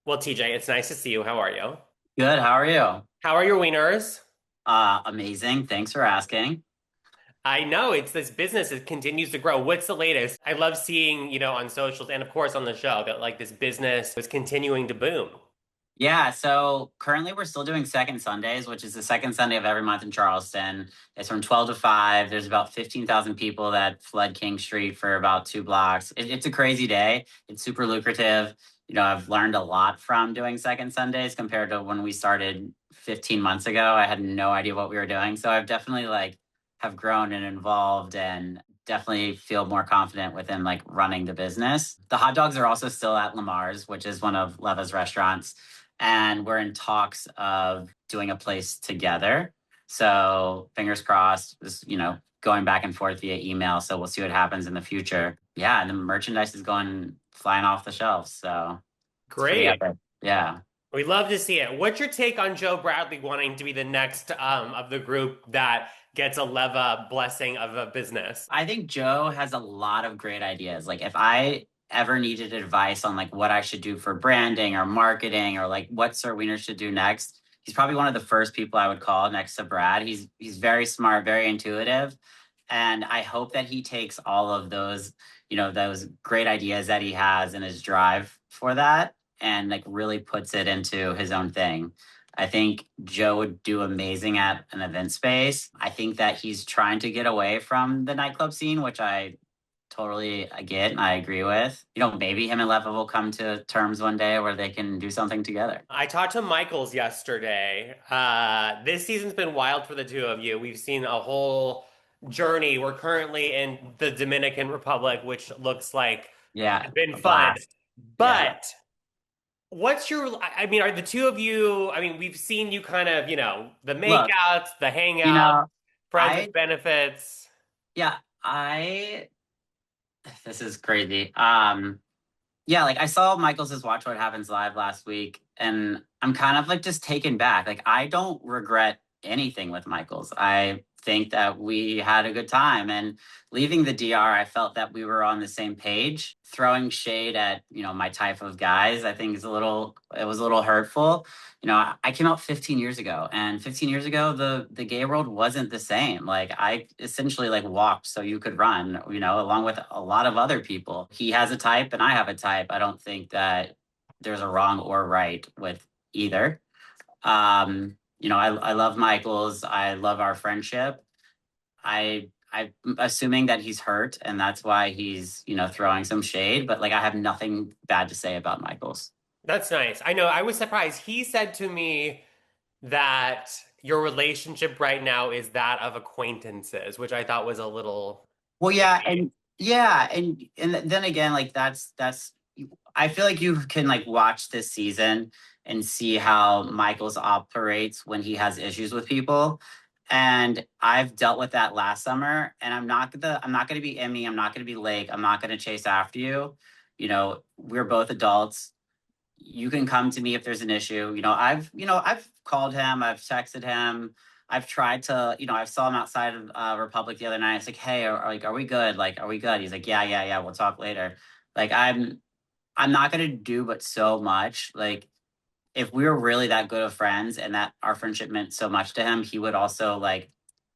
Well, TJ, it's nice to see you. How are you? Good. How are you? How are your wieners? Amazing. Thanks for asking. I know it's this business. It continues to grow. What's the latest? I love seeing, on socials and of course on the show that like this business is continuing to boom. Yeah, so currently we're still doing second Sundays, which is the second Sunday of every month in Charleston. It's from 12 to 5. There's about 15,000 people that flood King Street for about 2 blocks. It's a crazy day. It's super lucrative. I've learned a lot from doing second Sundays compared to when we started 15 months ago. I had no idea what we were doing. So I've definitely have grown and involved and definitely feel more confident within running the business. The hot dogs are also still at Lamar's, which is one of Leva's restaurants, and we're in talks of doing a place together. So fingers crossed, going back and forth via email. So we'll see what happens in the future. Yeah, and the merchandise is going flying off the shelves. So it's pretty Great. epic. Yeah. We love to see it. What's your take on Joe Bradley wanting to be the next of the group that gets a Leva blessing of a business? I think Joe has a lot of great ideas. Like if I ever needed advice on what I should do for branding or marketing or what Sir Wiener should do next, he's probably one of the first people I would call next to Brad. He's very smart, very intuitive, and I hope that he takes all of those great ideas that he has and his drive for that and really puts it into his own thing. I think Joe would do amazing at an event space. I think that he's trying to get away from the nightclub scene, which I totally get and I agree with. Maybe him and Leva will come to terms one day where they can do something together. I talked to Michaels yesterday. This season's been wild for the two of you. We've seen a whole journey. We're currently in the Dominican Republic, which looks like Yeah, it's been a fun. blast. Yeah. But I mean, are the two of you, I mean, we've seen you kind of, the Look, makeouts, the you hangouts, know, friends with I, benefits. yeah, this is crazy. Yeah, I saw Michaels' Watch What Happens Live last week, and I'm kind of just taken back. I don't regret anything with Michaels. I think that we had a good time, and leaving the DR, I felt that we were on the same page. Throwing shade at my type of guys, I think it was a little hurtful. I came out 15 years ago, and 15 years ago, the gay world wasn't the same. I essentially walked so you could run, along with a lot of other people. He has a type, and I have a type. I don't think that there's a wrong or right with either. I love Michaels. I love our friendship. I'm assuming that he's hurt, and that's why he's throwing some shade. But I have nothing bad to say about Michaels. That's nice. I know, I was surprised. He said to me that your relationship right now is that of acquaintances, which I thought was a little Well, yeah, iffy. and yeah, and then again, that's I feel like you can watch this season and see how Michaels operates when he has issues with people. And I've dealt with that last summer, and I'm not gonna be Emmy, I'm not gonna be Lake, I'm not gonna chase after you. We're both adults. You can come to me if there's an issue. I've called him, I've texted him, I've tried to, I saw him outside of Republic the other night. It's like, hey, are we good? Are we good? He's like, yeah, yeah, yeah. We'll talk later. Like, I'm not gonna do but so much. If we were really that good of friends and that our friendship meant so much to him, he would also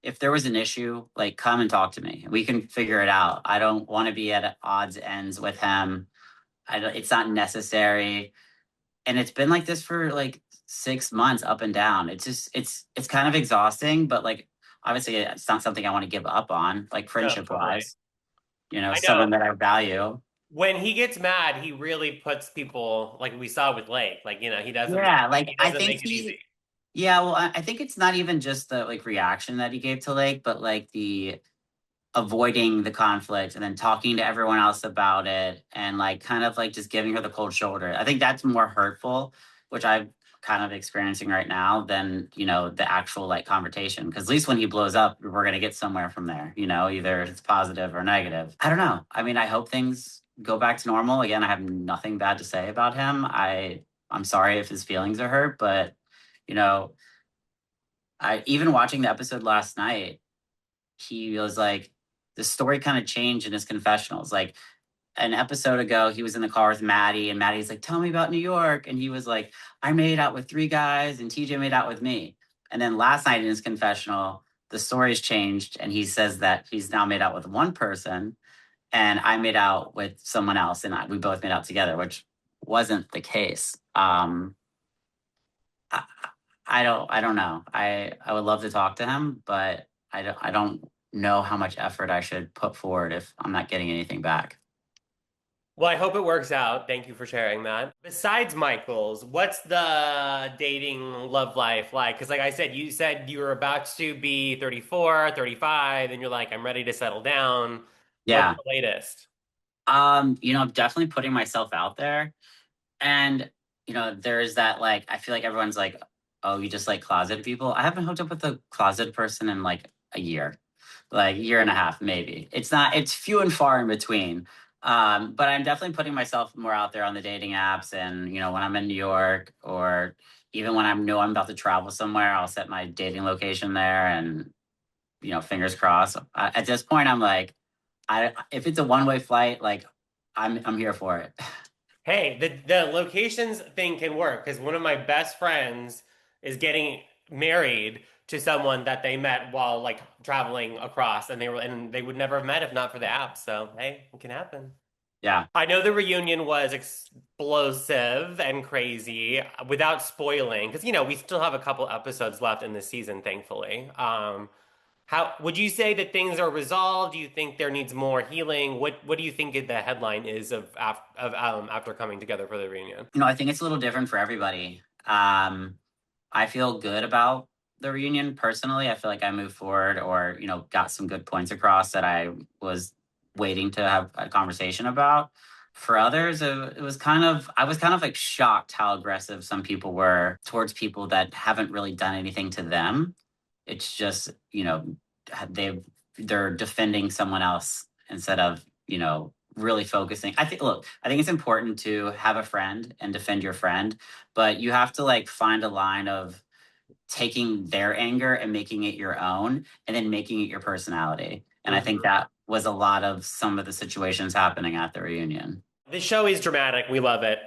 if there was an issue, come and talk to me. We can figure it out. I don't want to be at odds ends with him. It's not necessary, and it's been like this for 6 months up and down. It's kind of exhausting, but obviously it's not something I want to give up on, No, friendship totally. wise. I know. Someone that I value. When he gets mad, he really puts people like we saw with Lake. Yeah, he I doesn't think make it he. easy. Yeah, well, I think it's not even just the reaction that he gave to Lake, but the avoiding the conflict and then talking to everyone else about it and kind of just giving her the cold shoulder. I think that's more hurtful, which I'm kind of experiencing right now than, the actual confrontation. Because at least when he blows up, we're gonna get somewhere from there, either it's positive or negative. I don't know. I mean, I hope things go back to normal. Again, I have nothing bad to say about him. I'm sorry if his feelings are hurt, but you know, I even watching the episode last night, he was like, the story kind of changed in his confessionals. an episode ago, he was in the car with Maddie, and Maddie's like, "Tell me about New York," and he was like, "I made out with three guys, and TJ made out with me." And then last night in his confessional, the story's changed, and he says that he's now made out with one person, and I made out with someone else, and we both made out together, which wasn't the case. I, I don't know. I would love to talk to him, but I don't know how much effort I should put forward if I'm not getting anything back. Well, I hope it works out. Thank you for sharing that. Besides Michael's, what's the dating love life like? Because, like I said you were about to be 34, 35, and you're like, I'm ready to settle down. What's Yeah. the latest? I'm definitely putting myself out there. And, there's that like I feel like everyone's like, oh, you just like closeted people. I haven't hooked up with a closeted person in like a year, like year and a half, maybe. It's few and far in between. But I'm definitely putting myself more out there on the dating apps. And, when I'm in New York or even when I'm about to travel somewhere, I'll set my dating location there and, fingers crossed. At this point, I'm like, if it's a one-way flight, like I'm here for it. Hey, the locations thing can work because one of my best friends is getting married to someone that they met while like traveling across, and they would never have met if not for the app. So hey, it can happen. Yeah. I know the reunion was explosive and crazy without spoiling, because we still have a couple episodes left in this season, thankfully. How would you say that things are resolved? Do you think there needs more healing? What do you think the headline is of after coming together for the reunion? I think it's a little different for everybody. I feel good about the reunion personally. I feel like I moved forward or, got some good points across that I was waiting to have a conversation about. For others, it was I was kind of like shocked how aggressive some people were towards people that haven't really done anything to them. It's just, they they're defending someone else instead of, really focusing. I think it's important to have a friend and defend your friend, but you have to like find a line of taking their anger and making it your own and then making it your personality. And I think Mhm. that was a lot of some of the situations happening at the reunion. The show is dramatic. We love it.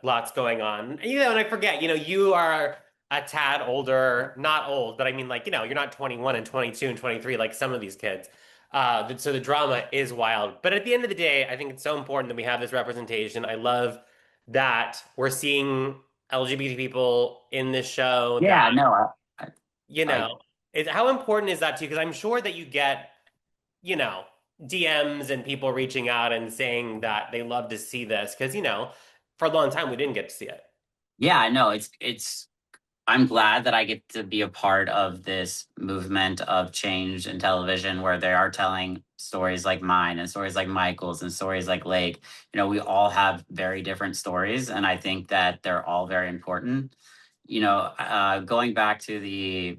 Lots going on. And I forget, you are a tad older, not old, but I mean, like, you're not 21 and 22 and 23 like some of these kids. So the drama is wild. But at the end of the day, I think it's so important that we have this representation. I love that we're seeing LGBT people in this show that, Yeah, no, I, you I know, how important is that to you? Because I'm sure that you get you know, DMs and people reaching out and saying that they love to see this because, for a long time we didn't get to see it. yeah, no, it's I'm glad that I get to be a part of this movement of change in television where they are telling stories like mine and stories like Michael's and stories like Lake. We all have very different stories, and I think that they're all very important. Going back to the,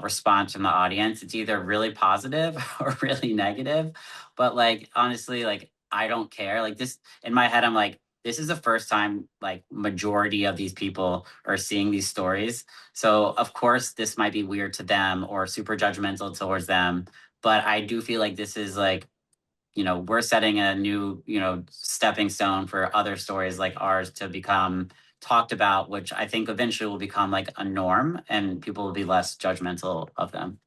response from the audience, it's either really positive or really negative. But like, honestly, like, I don't care. Like, this in my head, I'm like, this is the first time like majority of these people are seeing these stories. So of course this might be weird to them or super judgmental towards them. But I do feel like this is like, we're setting a new, stepping stone for other stories like ours to become talked about, which I think eventually will become like a norm and people will be less judgmental of them.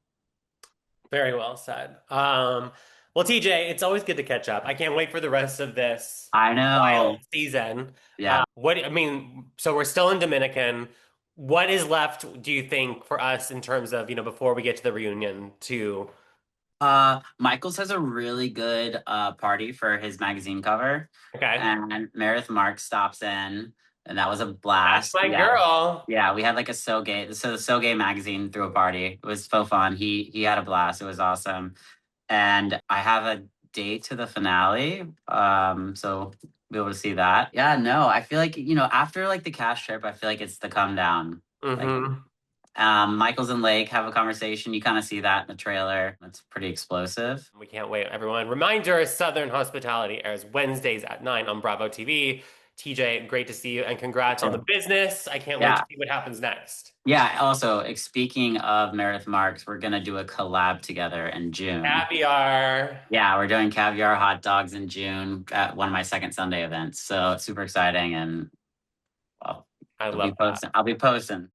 Very well said. Well, TJ, it's always good to catch up. I can't wait for the rest of this I wild know. season. Yeah. So we're still in Dominican. What is left, do you think, for us in terms of, before we get to the reunion to, Michaels has a really good party for his magazine cover, okay, and Meredith Marks stops in, and that was a that's blast. my Yeah, girl. yeah, we had like a the So Gay magazine threw a party. It was so fun. He had a blast. It was awesome, and I have a date to the finale. So be able to see that. Yeah, no, I feel like after like the cast trip, I feel like it's the come down. Like Mm-hmm. Michaels and Lake have a conversation. You kind of see that in the trailer. It's pretty explosive. We can't wait, everyone. Reminder, Southern Hospitality airs Wednesdays at 9 on Bravo TV. TJ, great to see you, and congrats on the So, business. I can't wait to yeah. see what happens next. Yeah. Also, speaking of Meredith Marks, we're gonna do a collab together in June. Caviar. Yeah, we're doing caviar hot dogs in June at one of my second Sunday events. So it's super exciting, and well, I I'll be love that. posting. I'll be posting.